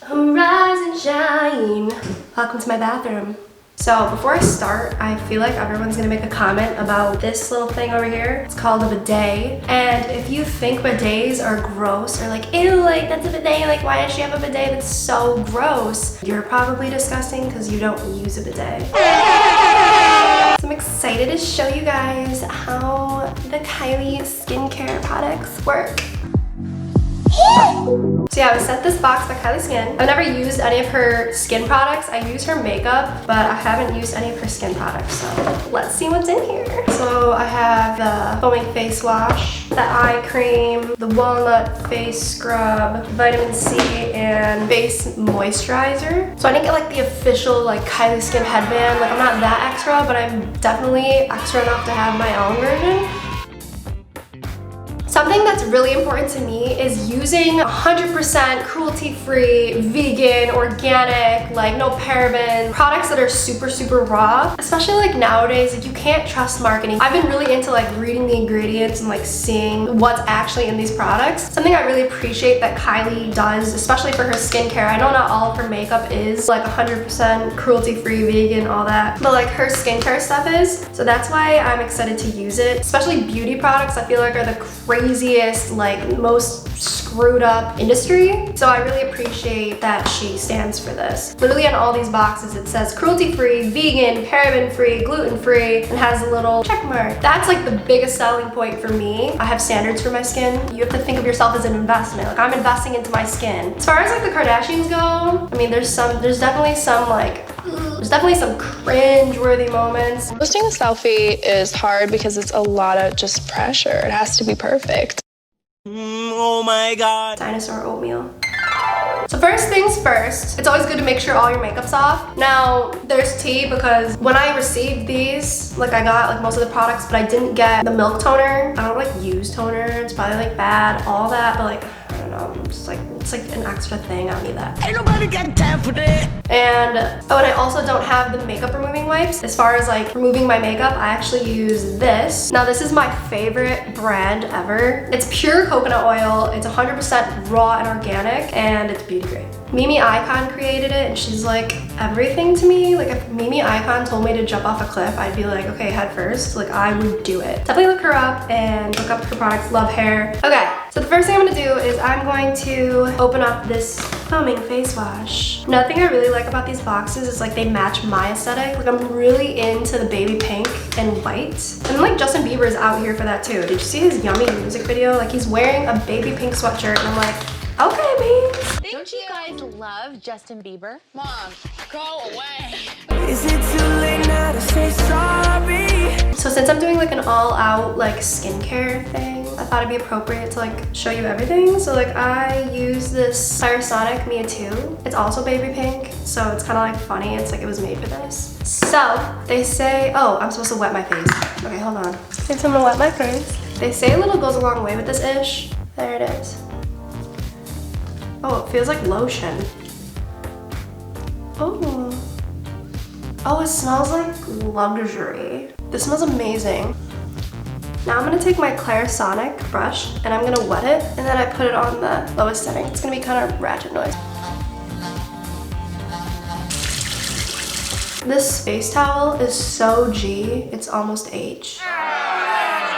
Rise and shine. Welcome to my bathroom. So before I start, I feel like everyone's gonna make a comment about this little thing over here. It's called a bidet. And if you think bidets are gross or like, ew, like that's a bidet, like why does she have a bidet that's so gross? You're probably disgusting because you don't use a bidet. So I'm excited to show you guys how the Kylie Skincare products work. So yeah, I sent this box by Kylie Skin. I've never used any of her skin products. I use her makeup, but I haven't used any of her skin products. So let's see what's in here. So I have the foaming face wash, the eye cream, the walnut face scrub, vitamin C, and face moisturizer. So I didn't get like the official like Kylie Skin headband. Like I'm not that extra, but I'm definitely extra enough to have my own version. Something that's really important to me is using 100% cruelty-free, vegan, organic, like no paraben products that are super raw. Especially like nowadays, like you can't trust marketing. I've been really into like reading the ingredients and like seeing what's actually in these products. Something I really appreciate that Kylie does, especially for her skincare. I know not all of her makeup is like 100% cruelty-free, vegan, all that, but like her skincare stuff is. So that's why I'm excited to use it. Especially beauty products, I feel like are the craziest, like most screwed up industry. So I really appreciate that she stands for this. Literally on all these boxes it says cruelty-free, vegan, paraben-free, gluten-free, and has a little check mark. That's like the biggest selling point for me. I have standards for my skin. You have to think of yourself as an investment. Like I'm investing into my skin. As far as like the Kardashians go, I mean there's definitely some cringe-worthy moments. Posting a selfie is hard because it's a lot of just pressure. It has to be perfect. Oh my god. Dinosaur oatmeal. So first things first, it's always good to make sure all your makeup's off. Now, there's tea because when I received these, like I got like most of the products, but I didn't get the milk toner. I don't like use toner, it's probably like bad, all that, but like, I don't know, I'm just like, it's like an extra thing, I don't need that. Ain't nobody got time for that. And I also don't have the makeup removing wipes. As far as like removing my makeup, I actually use this. Now this is my favorite brand ever. It's pure coconut oil, it's 100% raw and organic, and it's beauty grade. Mimi Icon created it and she's like everything to me. Like if Mimi Icon told me to jump off a cliff, I'd be like, okay, head first. Like I would do it. Definitely look her up and look up her products, love hair. Okay, so the first thing I'm gonna do is I'm going to open up this foaming face wash. Another thing I really like about these boxes is like they match my aesthetic. Like I'm really into the baby pink and white. And like Justin Bieber is out here for that too. Did you see his Yummy music video? Like he's wearing a baby pink sweatshirt and I'm like, okay, babes. Don't you guys love Justin Bieber? Mom, go away. Is it too late now to say sorry? So since I'm doing like an all-out like skincare thing, I thought it'd be appropriate to like show you everything. So like I use this Clarisonic Mia 2. It's also baby pink, so it's kind of like funny. It's like it was made for this. So they say, oh, I'm supposed to wet my face. Okay, hold on. Okay, so I'm gonna wet my face. They say a little goes a long way with this ish. There it is. Oh, it feels like lotion. Oh. Oh, it smells like luxury. This smells amazing. Now I'm gonna take my Clarisonic brush and I'm gonna wet it and then I put it on the lowest setting. It's gonna be kind of ratchet noise. This face towel is so G, it's almost H.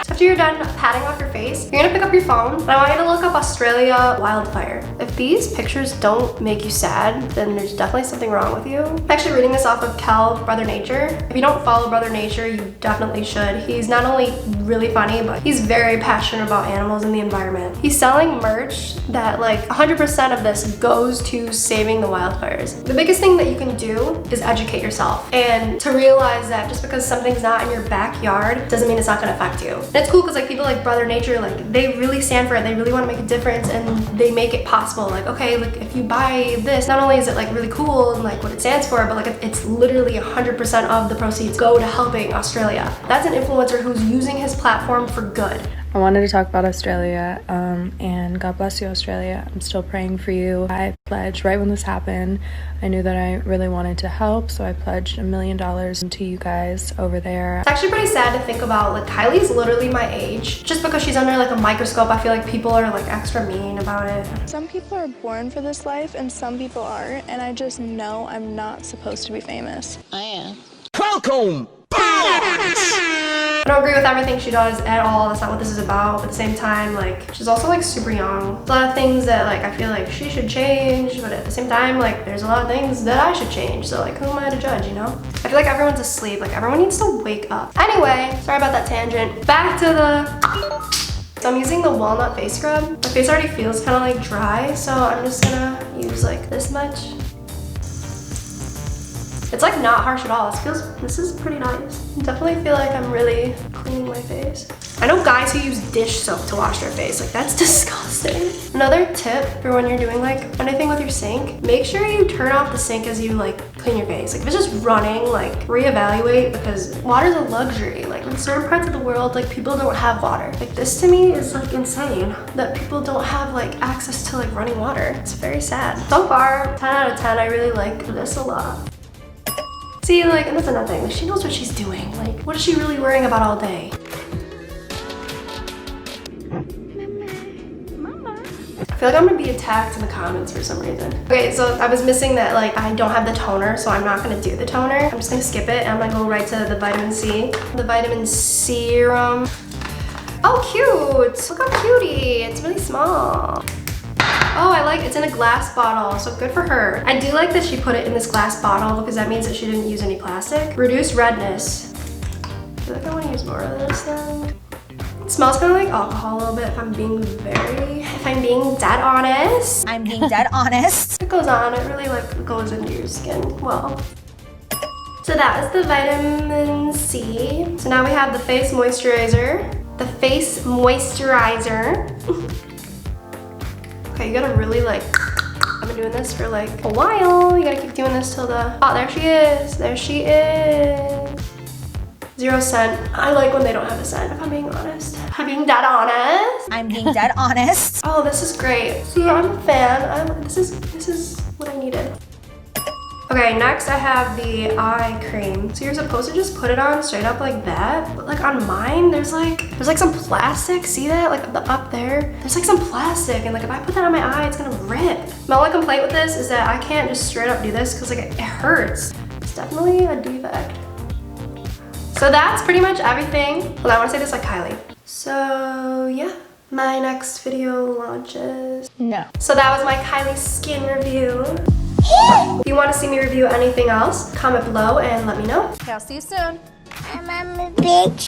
After you're done patting off your face, you're gonna pick up your phone, and I want you to look up Australia wildfire. If these pictures don't make you sad, then there's definitely something wrong with you. I'm actually reading this off of Cal Brother Nature. If you don't follow Brother Nature, you definitely should. He's not only really funny, but he's very passionate about animals and the environment. He's selling merch that like 100% of this goes to saving the wildfires. The biggest thing that you can do is educate yourself and to realize that just because something's not in your backyard doesn't mean it's not gonna affect you. And it's cool because like people like Brother Nature, like they really stand for it. They really want to make a difference and they make it possible. Like, okay, look, if you buy this, not only is it like really cool and like what it stands for, but like it's literally 100% of the proceeds go to helping Australia. That's an influencer who's using his platform for good. I wanted to talk about Australia, and God bless you, Australia. I'm still praying for you. I pledged right when this happened. I knew that I really wanted to help, so I pledged $1 million to you guys over there. It's actually pretty sad to think about. Like, Kylie's literally my age. Just because she's under like a microscope, I feel like people are like extra mean about it. Some people are born for this life, and some people aren't, and I just know I'm not supposed to be famous. I am. Welcome. I don't agree with everything she does at all. That's not what this is about. But at the same time, like, she's also like super young. There's a lot of things that like I feel like she should change, but at the same time, like, there's a lot of things that I should change. So like, who am I to judge, you know? I feel like everyone's asleep. Like, everyone needs to wake up. Anyway, sorry about that tangent. Back to the... So I'm using the walnut face scrub. My face already feels kind of like dry, so I'm just gonna use like this much. It's like not harsh at all. This is pretty nice. I definitely feel like I'm really cleaning my face. I know guys who use dish soap to wash their face. Like, that's disgusting. Another tip for when you're doing like anything with your sink, make sure you turn off the sink as you like clean your face. Like, if it's just running, like, reevaluate, because water's a luxury. Like, in certain parts of the world, like, people don't have water. Like, this to me is like insane that people don't have like access to like running water. It's very sad. So far, 10 out of 10, I really like this a lot. See, like, and that's another thing. Like, she knows what she's doing. Like, what is she really worrying about all day? Mama. I feel like I'm gonna be attacked in the comments for some reason. Okay, so I was missing that, like, I don't have the toner, so I'm not gonna do the toner. I'm just gonna skip it, and I'm gonna go right to the vitamin C. The vitamin serum. Oh, cute! Look how cutie. It's really small. Oh, I like it's in a glass bottle, so good for her. I do like that she put it in this glass bottle because that means that she didn't use any plastic. Reduce redness. I feel like I want to use more of this then. It smells kind of like alcohol a little bit if I'm being dead honest. I'm being dead honest. It goes on, it really like goes into your skin well. So that is the vitamin C. So now we have the face moisturizer. The face moisturizer. Okay, you gotta really like, I've been doing this for like a while. You gotta keep doing this till the, oh, there she is. There she is. 0 scent. I like when they don't have a scent, if I'm being honest. I'm being dead honest. I'm being dead honest. Oh, this is great. See, I'm a fan. This is what I needed. Okay, next I have the eye cream. So you're supposed to just put it on straight up like that. But like on mine, there's like some plastic. See that? Like up there? There's like some plastic, and like if I put that on my eye, it's gonna rip. My only complaint with this is that I can't just straight up do this because like it hurts. It's definitely a defect. So that's pretty much everything. Well, I wanna say this like Kylie. So yeah. My next video launches. No. So that was my Kylie skin review. If you want to see me review anything else, comment below and let me know. Okay, I'll see you soon. I'm a bitch.